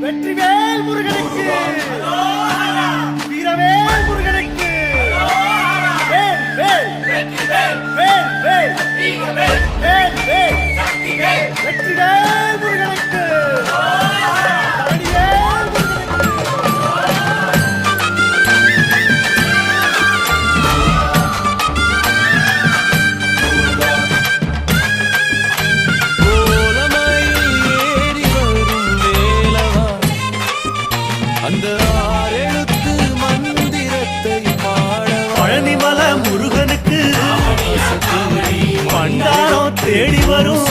வெற்றிவேல் முருகனுக்கு, வீரவேல் முருகனுக்கு, வேல் வேல் வேல் வேல் வேல் வேல் வெற்றிவேல் முருகனுக்கு, தரணிவேல் முருகனுக்கு. அந்த ஆறெழுத்து மந்திரத்தை பாடவா பழனிமலை முருகனுக்கு பண்டாரம் தேடி வரும்